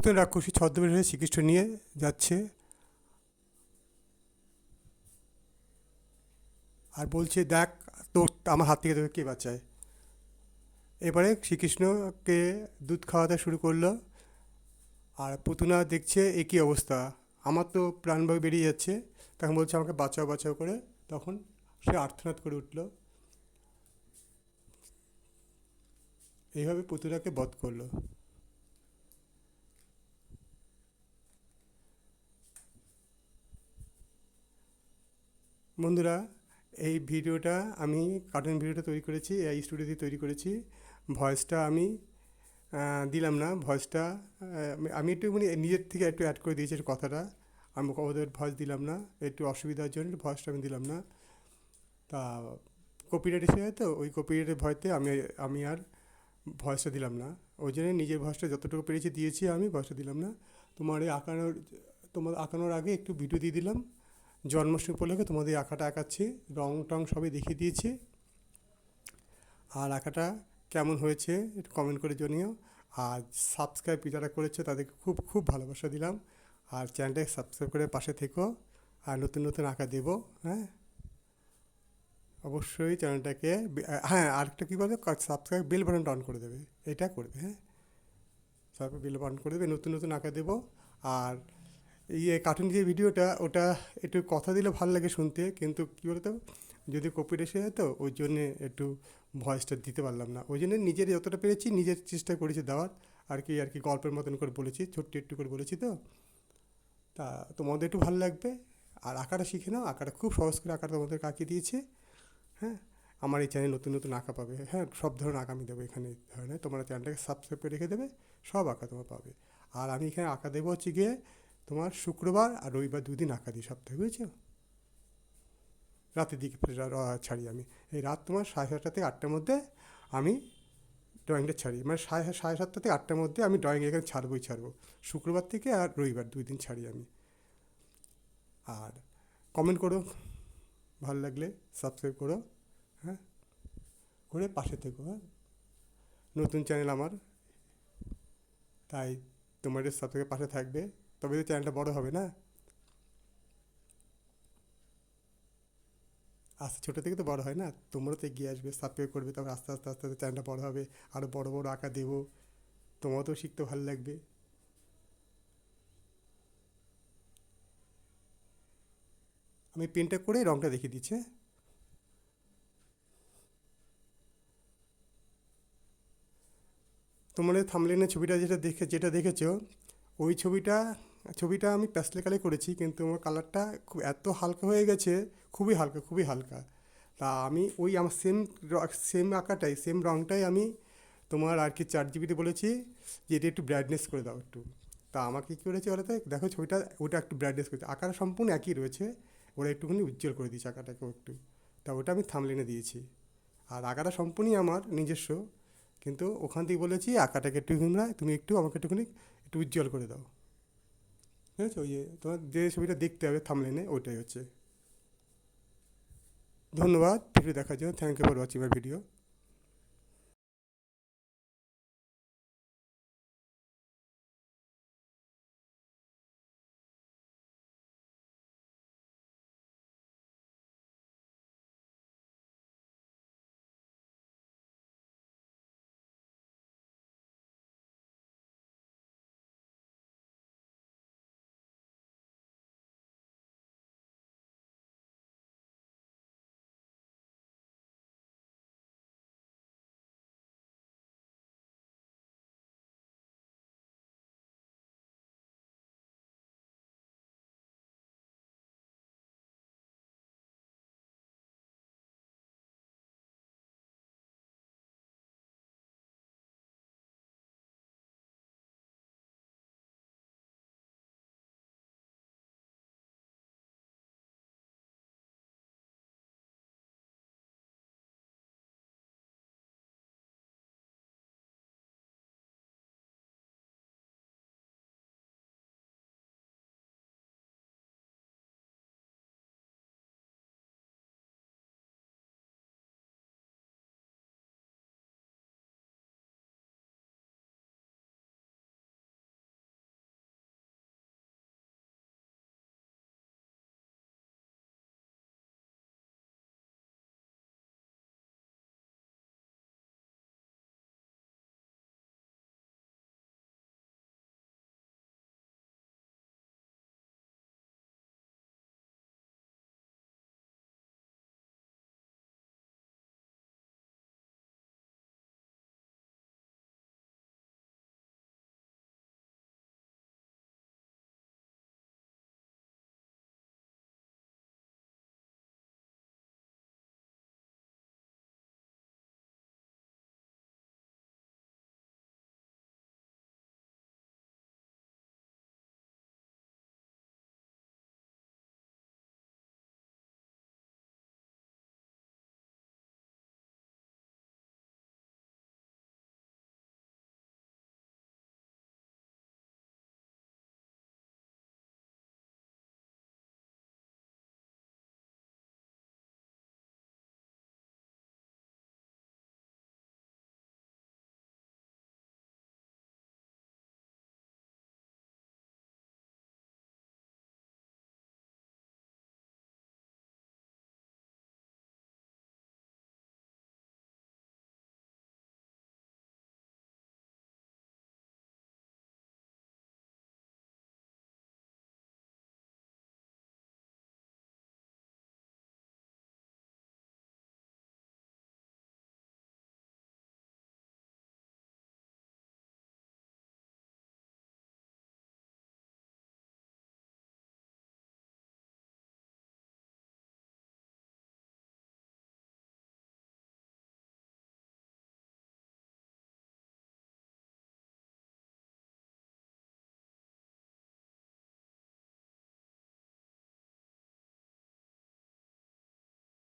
পুতুল রাক্ষসী ছদ্মবেশ হয়ে শ্রীকৃষ্ণ নিয়ে যাচ্ছে আর বলছে, দেখ তোর আমার হাত থেকে তোকে কে বাঁচায়। এবারে শ্রীকৃষ্ণকে দুধ খাওয়াতে শুরু করলো। আর পুতুনা দেখছে এ কী অবস্থা, আমার তো প্রাণবায়ু বেরিয়ে যাচ্ছে। তখন বলছে, আমাকে বাঁচাও বাঁচাও করে। তখন সে আর্তনাদ করে উঠল। এইভাবে পুতুনাকে বধ করলো। বন্ধুরা, এই ভিডিওটা আমি কার্টুন ভিডিওটা তৈরি করেছি, এই স্টুডিও দিয়ে তৈরি করেছি। ভয়েসটা আমি দিলাম না, ভয়েসটা আমি একটু মানে নিজের থেকে একটু অ্যাড করে দিয়েছি একটু কথাটা। আমি ওদের ভয়েস দিলাম না, একটু অসুবিধার জন্য ভয়েসটা আমি দিলাম না। তা কপিরাইট এসে যায়, তো ওই কপিরাইটের ভয়তে আমি আমি আর ভয়েসটা দিলাম না। ওই জন্য নিজের ভয়েসটা যতটুকু পেরেছি দিয়েছি, আমি ভয়েসটা দিলাম না। তোমার এই আঁকানোর তোমার আঁকানোর আগে একটু ভিডিও দিয়ে দিলাম। জন্মাষ্টমী উপলক্ষে তোমাদের আঁকাটা আঁকাচ্ছি, রং টং সবই দেখিয়ে দিয়েছি। আর আঁকাটা কেমন হয়েছে একটু কমেন্ট করে জানিও। আর সাবস্ক্রাইব যারা করেছে তাদেরকে খুব খুব ভালোবাসা দিলাম। আর চ্যানেলটাকে সাবস্ক্রাইব করে পাশে থেকো। আর নতুন নতুন আঁকা দেবো। হ্যাঁ, অবশ্যই চ্যানেলটাকে হ্যাঁ, আরেকটা কী বলে, সাবস্ক্রাইব বেল বাটনটা অন করে দেবে, এটা করবে। হ্যাঁ, তারপর বেল বাটন করে দেবে, নতুন নতুন আঁকা দেবো। আর এই কার্টুন যে ভিডিওটা, ওটা একটু কথা দিলে ভালো লাগে শুনতে, কিন্তু কী বলতো, যদি কপিরাইট এসে যায় তো ওই জন্যে একটু ভয়েসটা দিতে পারলাম না। ওই জন্য নিজের যতটা পেরেছি নিজের চেষ্টা করেছি দেওয়ার। আর কি গল্পের মতন করে বলেছি, ছোট্ট একটু করে বলেছি। তো তা তোমাদের একটু ভালো লাগবে। আর আঁকাটা শিখে নাও, আঁকাটা খুব সহজ করে আঁকাটা তোমাদেরকে আঁকিয়ে দিয়েছে। হ্যাঁ, আমার এই চ্যানেলে নতুন নতুন আঁকা পাবে। হ্যাঁ, সব ধরনের আঁকা আমি দেবো এখানে। এই ধরনের তোমরা চ্যানেলটাকে সাবস্ক্রাইব করে রেখে দেবে, সব আঁকা তোমার পাবে। আর আমি এখানে আঁকা দেবো হচ্ছে গিয়ে তোমার শুক্রবার আর রবিবার দুদিন আঁকা দিই সপ্তাহে, বুঝেছো? রাতের দিকে ছাড়ি আমি। এই রাত তোমার 7:30 থেকে 8টার মধ্যে আমি ড্রয়িংটা ছাড়ি। মানে 7:30 থেকে 8টার মধ্যে আমি ড্রয়িং এখানে ছাড়বো। শুক্রবার থেকে আর রবিবার 2 দিন ছাড়ি আমি। আর কমেন্ট করো, ভালো লাগলে সাবস্ক্রাইব করো। হ্যাঁ, করে পাশে থেকো। হ্যাঁ, নতুন চ্যানেল আমার, তাই তোমাদের সব থেকে পাশে থাকবে, তবে তো চ্যানেলটা বড় হবে না। আস্তে ছোটো থেকে তো বড় হয় না, তোমরা তো এগিয়ে আসবে, সাবস্ক্রাইব করবে, তারপর আস্তে আস্তে আস্তে আস্তে চ্যানেলটা বড় হবে। আরও বড় বড় আঁকা দেবো, তোমারও তো শিখতে ভালো লাগবে। আমি পেনটা করে রঙটা দেখিয়ে দিচ্ছি। হ্যাঁ? তোমাদের থাম্বনেইলের ছবিটা যেটা দেখেছো, ওই ছবিটা আমি প্যাস্টেল কালারে করেছি, কিন্তু আমার কালারটা খুব এত হালকা হয়ে গেছে, খুবই হালকা খুবই হালকা। তা আমি ওই আমার সেম আঁকাটাই, সেম রঙটাই আমি তোমার আর কি ChatGPT বলেছি যে এটা একটু ব্রাইটনেস করে দাও একটু। তা আমাকে কী করেছে ওটাতে, দেখো ছবিটা ওটা একটু ব্রাইটনেস করেছে, আঁকাটা সম্পূর্ণ একই রয়েছে, ওরা একটুখানি উজ্জ্বল করে দিয়েছে আঁকাটাকেও একটু। তা ওটা আমি থাম্বনেইলে দিয়েছি। আর আঁকাটা সম্পূর্ণই আমার নিজস্ব, কিন্তু ওখান থেকে বলেছি আঁকাটাকে একটু তুমি একটু আমাকে একটুখানি একটু উজ্জ্বল করে দাও। ঠিক আছে, ওই যে তোমার যে ছবিটা দেখতে হবে থাম্বনেইলে ওইটাই হচ্ছে। ধন্যবাদ ভিডিও দেখার জন্য, thank you for watching my video.